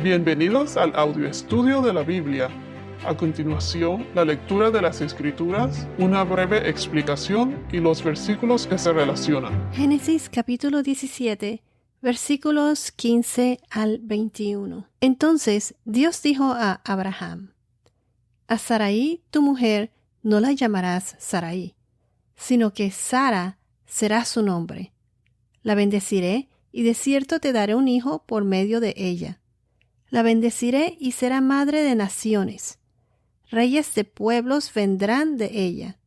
Bienvenidos al audio estudio de la Biblia. A continuación, la lectura de las Escrituras, una breve explicación y los versículos que se relacionan. Génesis capítulo 17, versículos 15 al 21. Entonces Dios dijo a Abraham: A Sarai, tu mujer, no la llamarás Sarai, sino que Sara será su nombre. La bendeciré y de cierto te daré un hijo por medio de ella. La bendeciré y será madre de naciones. Reyes de pueblos vendrán de ella.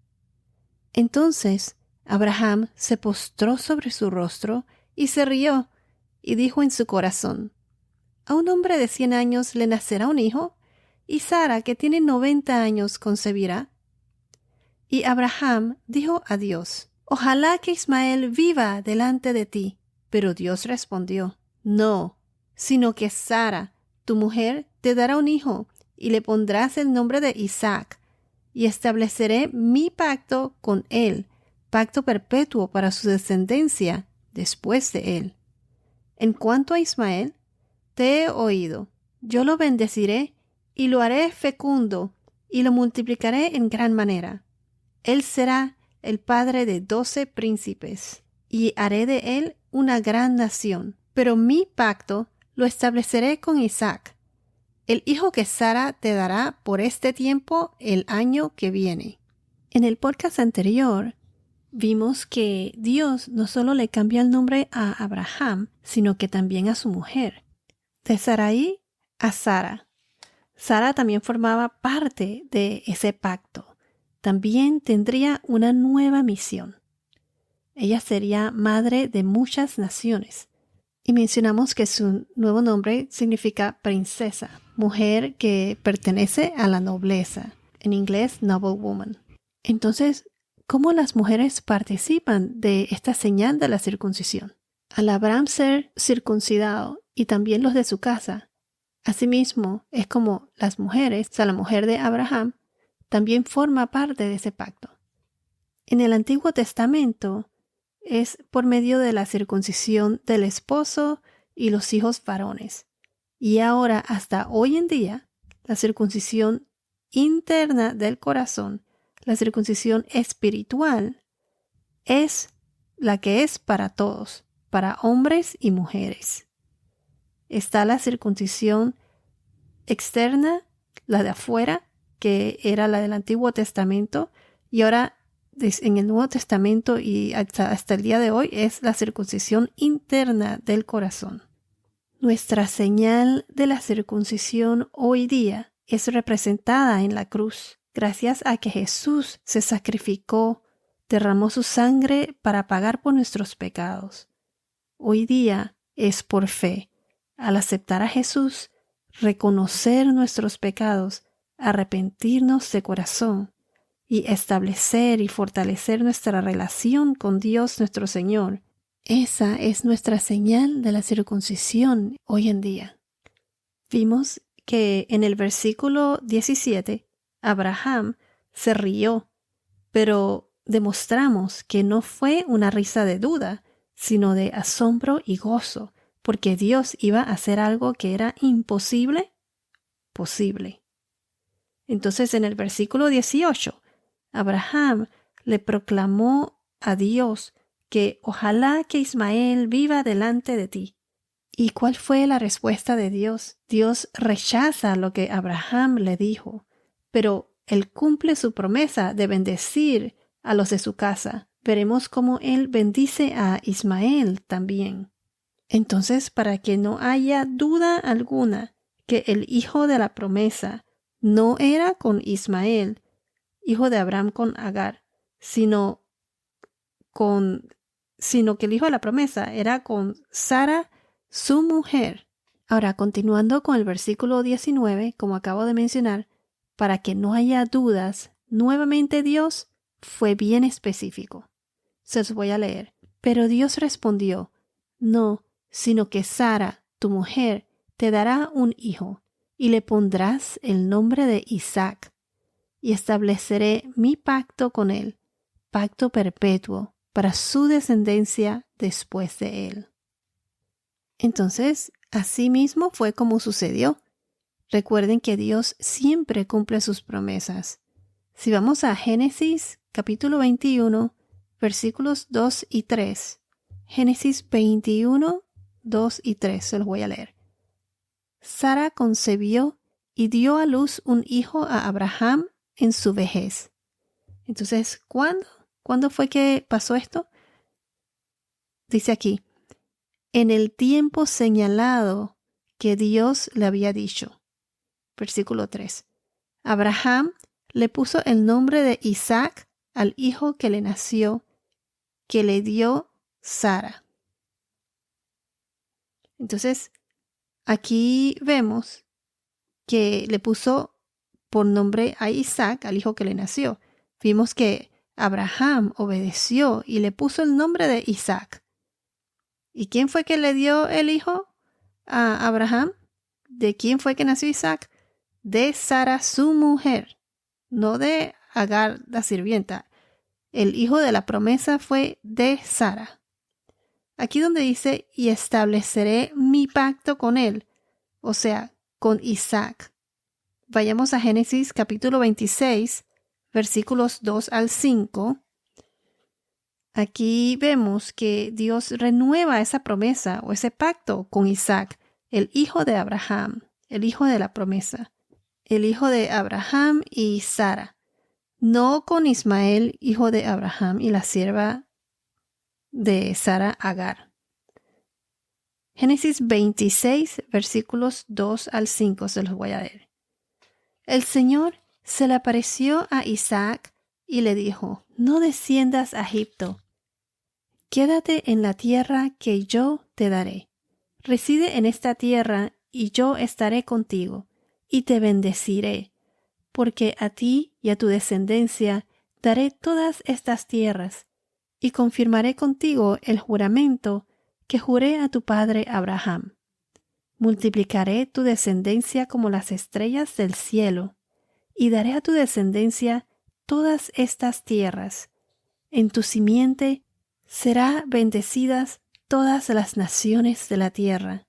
Entonces Abraham se postró sobre su rostro y se rió, y dijo en su corazón: A un hombre de 100 años le nacerá un hijo, y Sara, que tiene 90 años, concebirá. Y Abraham dijo a Dios: Ojalá que Ismael viva delante de ti. Pero Dios respondió: No, sino que Sara, tu mujer, te dará un hijo, y le pondrás el nombre de Isaac, y estableceré mi pacto con él, pacto perpetuo para su descendencia después de él. En cuanto a Ismael, te he oído. Yo lo bendeciré y lo haré fecundo y lo multiplicaré en gran manera. Él será el padre de 12 príncipes y haré de él una gran nación. Pero mi pacto lo estableceré con Isaac, el hijo que Sara te dará por este tiempo el año que viene. En el podcast anterior vimos que Dios no solo le cambió el nombre a Abraham, sino que también a su mujer. De Sarai a Sara. Sara también formaba parte de ese pacto. También tendría una nueva misión. Ella sería madre de muchas naciones. Y mencionamos que su nuevo nombre significa princesa, mujer que pertenece a la nobleza. En inglés, noble woman. Entonces, ¿cómo las mujeres participan de esta señal de la circuncisión? Al Abraham ser circuncidado y también los de su casa, asimismo es como las mujeres, o sea, la mujer de Abraham, también forma parte de ese pacto. En el Antiguo Testamento es por medio de la circuncisión del esposo y los hijos varones. Y ahora, hasta hoy en día, la circuncisión interna del corazón, la circuncisión espiritual, es la que es para todos, para hombres y mujeres. Está la circuncisión externa, la de afuera, que era la del Antiguo Testamento, y ahora en el Nuevo Testamento y hasta el día de hoy es la circuncisión interna del corazón. Nuestra señal de la circuncisión hoy día es representada en la cruz, gracias a que Jesús se sacrificó, derramó su sangre para pagar por nuestros pecados. Hoy día es por fe. Al aceptar a Jesús, reconocer nuestros pecados, arrepentirnos de corazón y establecer y fortalecer nuestra relación con Dios nuestro Señor. Esa es nuestra señal de la circuncisión hoy en día. Vimos que en el versículo 17, Abraham se rió, pero demostramos que no fue una risa de duda, sino de asombro y gozo, porque Dios iba a hacer algo que era imposible, posible. Entonces en el versículo 18, Abraham le proclamó a Dios que ojalá que Ismael viva delante de ti. ¿Y cuál fue la respuesta de Dios? Dios rechaza lo que Abraham le dijo, pero él cumple su promesa de bendecir a los de su casa. Veremos cómo él bendice a Ismael también. Entonces, para que no haya duda alguna que el hijo de la promesa no era con Ismael, hijo de Abraham con Agar, sino que el hijo de la promesa era con Sara, su mujer. Ahora, continuando con el versículo 19, como acabo de mencionar, para que no haya dudas, nuevamente Dios fue bien específico. Se los voy a leer. Pero Dios respondió: No, sino que Sara, tu mujer, te dará un hijo, y le pondrás el nombre de Isaac, y estableceré mi pacto con él, pacto perpetuo, para su descendencia después de él. Entonces, Así mismo fue como sucedió. Recuerden que Dios siempre cumple sus promesas. Si vamos a Génesis capítulo 21, versículos 2 y 3. Génesis 21, 2 y 3, se los voy a leer. Sara concebió y dio a luz un hijo a Abraham en su vejez. Entonces, ¿cuándo fue que pasó esto? Dice aquí, en el tiempo señalado que Dios le había dicho. Versículo 3. Abraham le puso el nombre de Isaac al hijo que le nació, que le dio Sara. Entonces, aquí vemos que le puso por nombre a Isaac, al hijo que le nació. Vimos que Abraham obedeció y le puso el nombre de Isaac. ¿Y quién fue que le dio el hijo a Abraham? ¿De quién fue que nació Isaac? De Sara, su mujer, no de Agar, la sirvienta. El hijo de la promesa fue de Sara. Aquí donde dice, y estableceré mi pacto con él, o sea, con Isaac. Vayamos a Génesis capítulo 26, versículos 2 al 5. Aquí vemos que Dios renueva esa promesa o ese pacto con Isaac, el hijo de Abraham, el hijo de la promesa, el hijo de Abraham y Sara, no con Ismael, hijo de Abraham y la sierva de Sara, Agar. Génesis 26, versículos 2 al 5, se los voy a leer. El Señor se le apareció a Isaac y le dijo, no desciendas a Egipto. Quédate en la tierra que yo te daré. Reside en esta tierra y yo estaré contigo y te bendeciré, porque a ti y a tu descendencia daré todas estas tierras y confirmaré contigo el juramento que juré a tu padre Abraham. Multiplicaré tu descendencia como las estrellas del cielo y daré a tu descendencia todas estas tierras. En tu simiente será bendecidas todas las naciones de la tierra,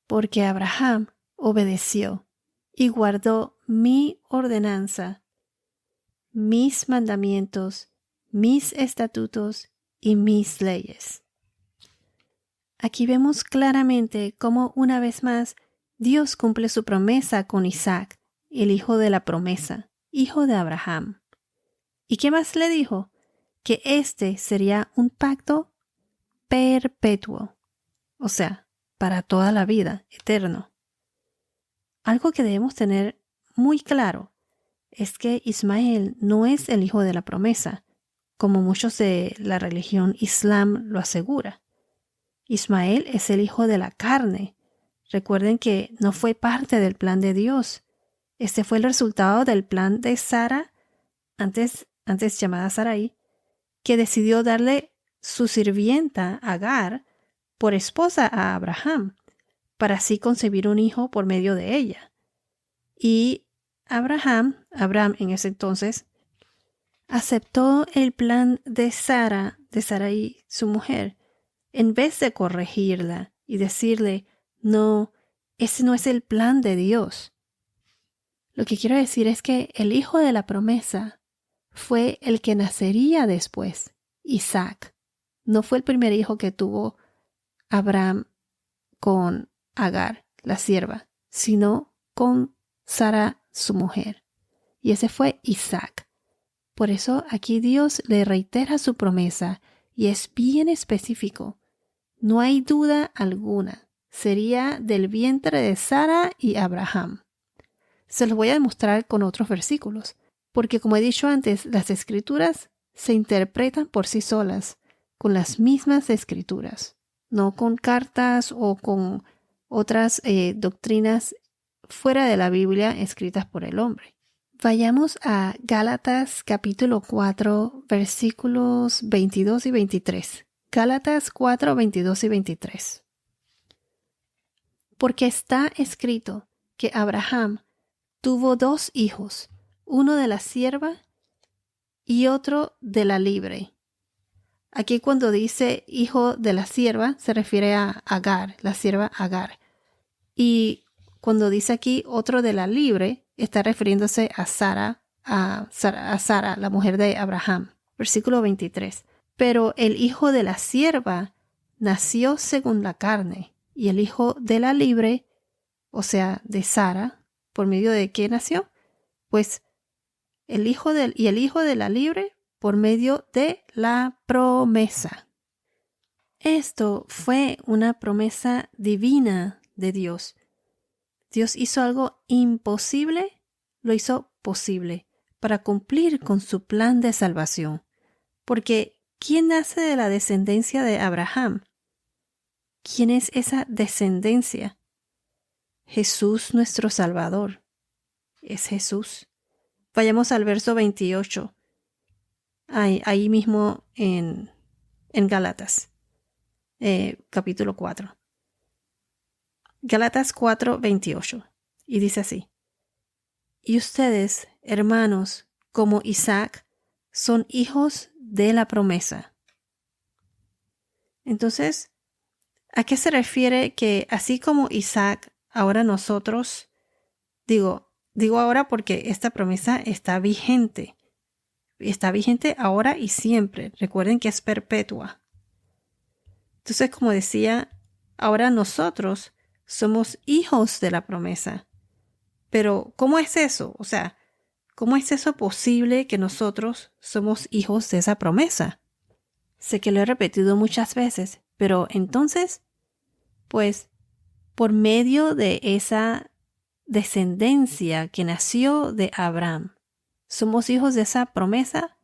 porque Abraham obedeció y guardó mi ordenanza, mis mandamientos, mis estatutos y mis leyes. Aquí vemos claramente cómo una vez más Dios cumple su promesa con Isaac, el hijo de la promesa, hijo de Abraham. ¿Y qué más le dijo? Que este sería un pacto perpetuo, o sea, para toda la vida, eterno. Algo que debemos tener muy claro es que Ismael no es el hijo de la promesa, como muchos de la religión islam lo asegura. Ismael es el hijo de la carne. Recuerden que no fue parte del plan de Dios. Este fue el resultado del plan de Sara, antes llamada Sarai, que decidió darle su sirvienta Agar por esposa a Abraham, para así concebir un hijo por medio de ella. Y Abraham en ese entonces, aceptó el plan de Sarai, su mujer, en vez de corregirla y decirle, no, ese no es el plan de Dios. Lo que quiero decir es que el hijo de la promesa fue el que nacería después, Isaac. No fue el primer hijo que tuvo Abraham con Agar, la sierva, sino con Sara, su mujer. Y ese fue Isaac. Por eso aquí Dios le reitera su promesa y es bien específico. No hay duda alguna. Sería del vientre de Sara y Abraham. Se los voy a demostrar con otros versículos, porque como he dicho antes, las escrituras se interpretan por sí solas, con las mismas escrituras, no con cartas o con otras doctrinas fuera de la Biblia escritas por el hombre. Vayamos a Gálatas capítulo 4, versículos 22 y 23. Gálatas 4, 22 y 23. Porque está escrito que Abraham tuvo 2 hijos, uno de la sierva y otro de la libre. Aquí cuando dice hijo de la sierva se refiere a Agar, la sierva Agar. Y cuando dice aquí otro de la libre, está refiriéndose a Sara, la mujer de Abraham. Versículo 23. Pero el hijo de la sierva nació según la carne, y el hijo de la libre, o sea, de Sara, ¿por medio de qué nació? Pues el hijo de la libre por medio de la promesa. Esto fue una promesa divina de Dios. Dios hizo algo imposible, lo hizo posible para cumplir con su plan de salvación. Porque ¿quién nace de la descendencia de Abraham? ¿Quién es esa descendencia? Jesús nuestro Salvador. Es Jesús. Vayamos al verso 28. Ahí mismo en Gálatas, capítulo 4. Gálatas 4, 28. Y dice así. Y ustedes, hermanos, como Isaac, son hijos de la promesa. Entonces, ¿a qué se refiere que así como Isaac, ahora nosotros, digo ahora porque esta promesa está vigente ahora y siempre. Recuerden que es perpetua. Entonces, como decía, ahora nosotros somos hijos de la promesa. Pero, ¿cómo es eso? O sea, ¿cómo es eso posible que nosotros somos hijos de esa promesa? Sé que lo he repetido muchas veces, pero entonces, pues, por medio de esa descendencia que nació de Abraham, somos hijos de esa promesa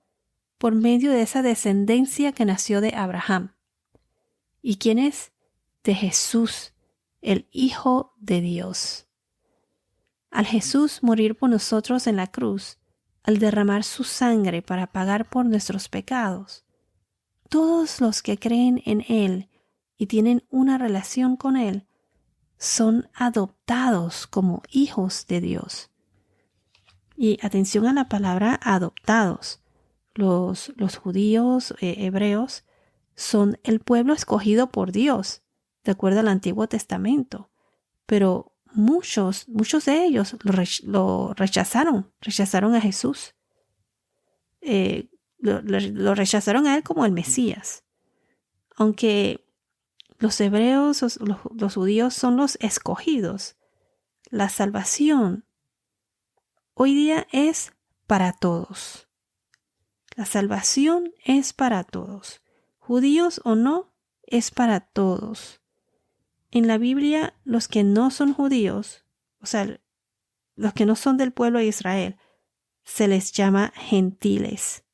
por medio de esa descendencia que nació de Abraham. ¿Y quién es? De Jesús, el Hijo de Dios. Al Jesús morir por nosotros en la cruz, al derramar su sangre para pagar por nuestros pecados, todos los que creen en Él y tienen una relación con Él son adoptados como hijos de Dios. Y atención a la palabra adoptados. Los judíos hebreos son el pueblo escogido por Dios, de acuerdo al Antiguo Testamento. Pero muchos de ellos lo rechazaron a Jesús. Lo rechazaron a Él como el Mesías. Aunque los hebreos, los judíos son los escogidos, la salvación hoy día es para todos. La salvación es para todos. Judíos o no, es para todos. En la Biblia, los que no son judíos, o sea, los que no son del pueblo de Israel, se les llama gentiles.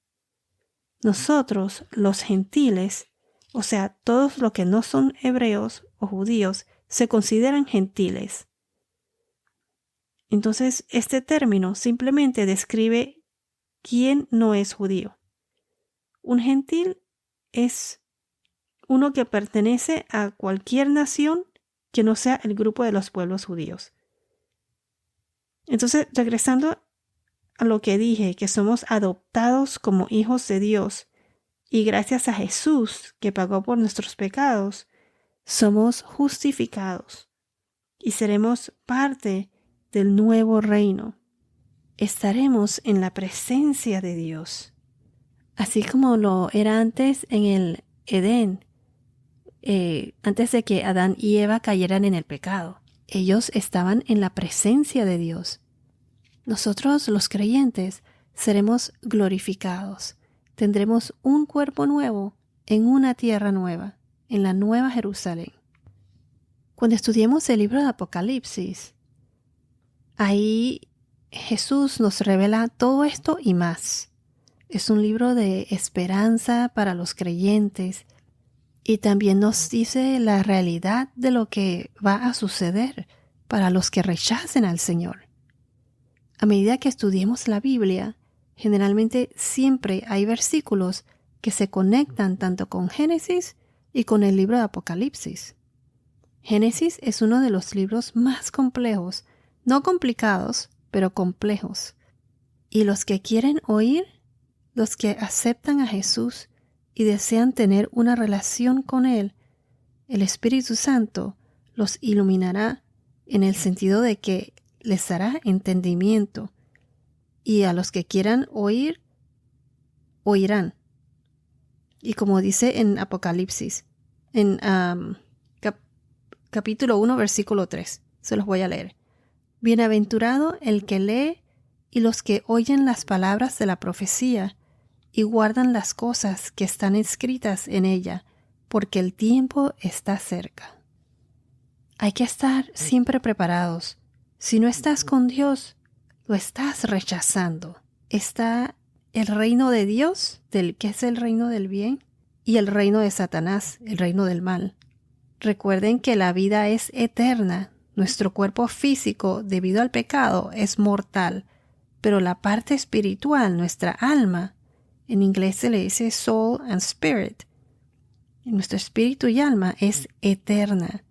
Nosotros, los gentiles, o sea, todos los que no son hebreos o judíos, se consideran gentiles. Entonces, este término simplemente describe quién no es judío. Un gentil es uno que pertenece a cualquier nación que no sea el grupo de los pueblos judíos. Entonces, regresando a lo que dije, que somos adoptados como hijos de Dios y gracias a Jesús que pagó por nuestros pecados, somos justificados y seremos parte del nuevo reino. Estaremos en la presencia de Dios, así como lo era antes en el Edén, antes de que Adán y Eva cayeran en el pecado. Ellos estaban en la presencia de Dios. Nosotros, los creyentes, seremos glorificados. Tendremos un cuerpo nuevo en una tierra nueva, en la nueva Jerusalén. Cuando estudiemos el libro de Apocalipsis, ahí Jesús nos revela todo esto y más. Es un libro de esperanza para los creyentes y también nos dice la realidad de lo que va a suceder para los que rechacen al Señor. A medida que estudiemos la Biblia, generalmente siempre hay versículos que se conectan tanto con Génesis y con el libro de Apocalipsis. Génesis es uno de los libros más complejos, no complicados, pero complejos. Y los que quieren oír, los que aceptan a Jesús y desean tener una relación con Él, el Espíritu Santo los iluminará en el sentido de que les dará entendimiento, y a los que quieran oír, oirán. Y como dice en Apocalipsis, en capítulo 1, versículo 3, se los voy a leer. Bienaventurado el que lee y los que oyen las palabras de la profecía y guardan las cosas que están escritas en ella, porque el tiempo está cerca. Hay que estar siempre preparados. Si no estás con Dios, lo estás rechazando. Está el reino de Dios, que es el reino del bien, y el reino de Satanás, el reino del mal. Recuerden que la vida es eterna. Nuestro cuerpo físico, debido al pecado, es mortal, pero la parte espiritual, nuestra alma, en inglés se le dice soul and spirit, nuestro espíritu y alma es eterna.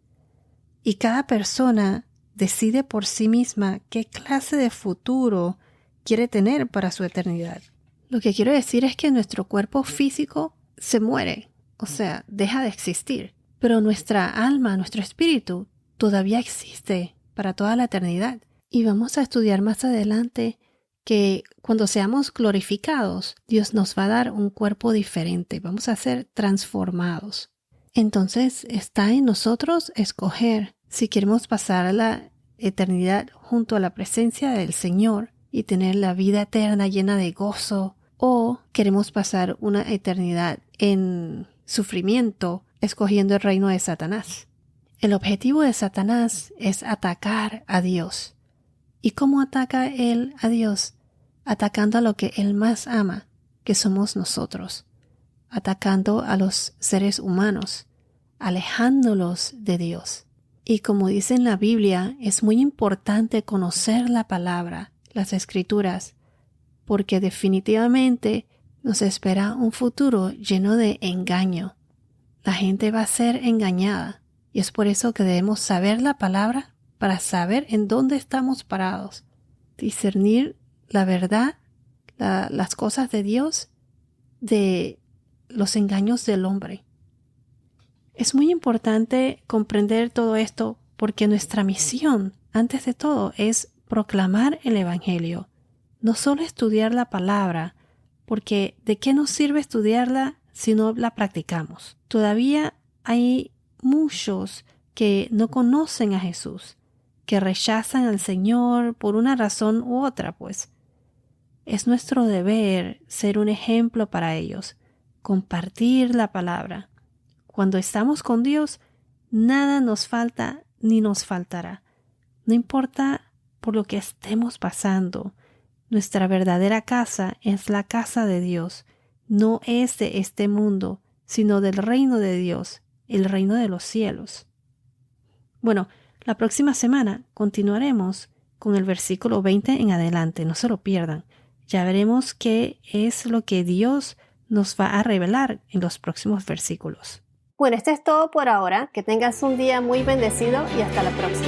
Y cada persona decide por sí misma qué clase de futuro quiere tener para su eternidad. Lo que quiero decir es que nuestro cuerpo físico se muere, o sea, deja de existir, pero nuestra alma, nuestro espíritu, todavía existe para toda la eternidad. Y vamos a estudiar más adelante que cuando seamos glorificados, Dios nos va a dar un cuerpo diferente, vamos a ser transformados. Entonces está en nosotros escoger si queremos pasar la eternidad junto a la presencia del Señor y tener la vida eterna llena de gozo, o queremos pasar una eternidad en sufrimiento escogiendo el reino de Satanás. El objetivo de Satanás es atacar a Dios. ¿Y cómo ataca él a Dios? Atacando a lo que él más ama, que somos nosotros. Atacando a los seres humanos, alejándolos de Dios. Y como dice en la Biblia, es muy importante conocer la palabra, las escrituras, porque definitivamente nos espera un futuro lleno de engaño. La gente va a ser engañada. Y es por eso que debemos saber la palabra para saber en dónde estamos parados, discernir la verdad, las cosas de Dios, de los engaños del hombre. Es muy importante comprender todo esto porque nuestra misión, antes de todo, es proclamar el Evangelio. No solo estudiar la palabra, porque ¿de qué nos sirve estudiarla si no la practicamos? Todavía hay muchos que no conocen a Jesús, que rechazan al Señor por una razón u otra, pues. Es nuestro deber ser un ejemplo para ellos, compartir la palabra. Cuando estamos con Dios, nada nos falta ni nos faltará. No importa por lo que estemos pasando, nuestra verdadera casa es la casa de Dios. No es de este mundo, sino del reino de Dios, el reino de los cielos. Bueno, la próxima semana continuaremos con el versículo 20 en adelante, no se lo pierdan. Ya veremos qué es lo que Dios nos va a revelar en los próximos versículos. Bueno, esto es todo por ahora. Que tengas un día muy bendecido y hasta la próxima.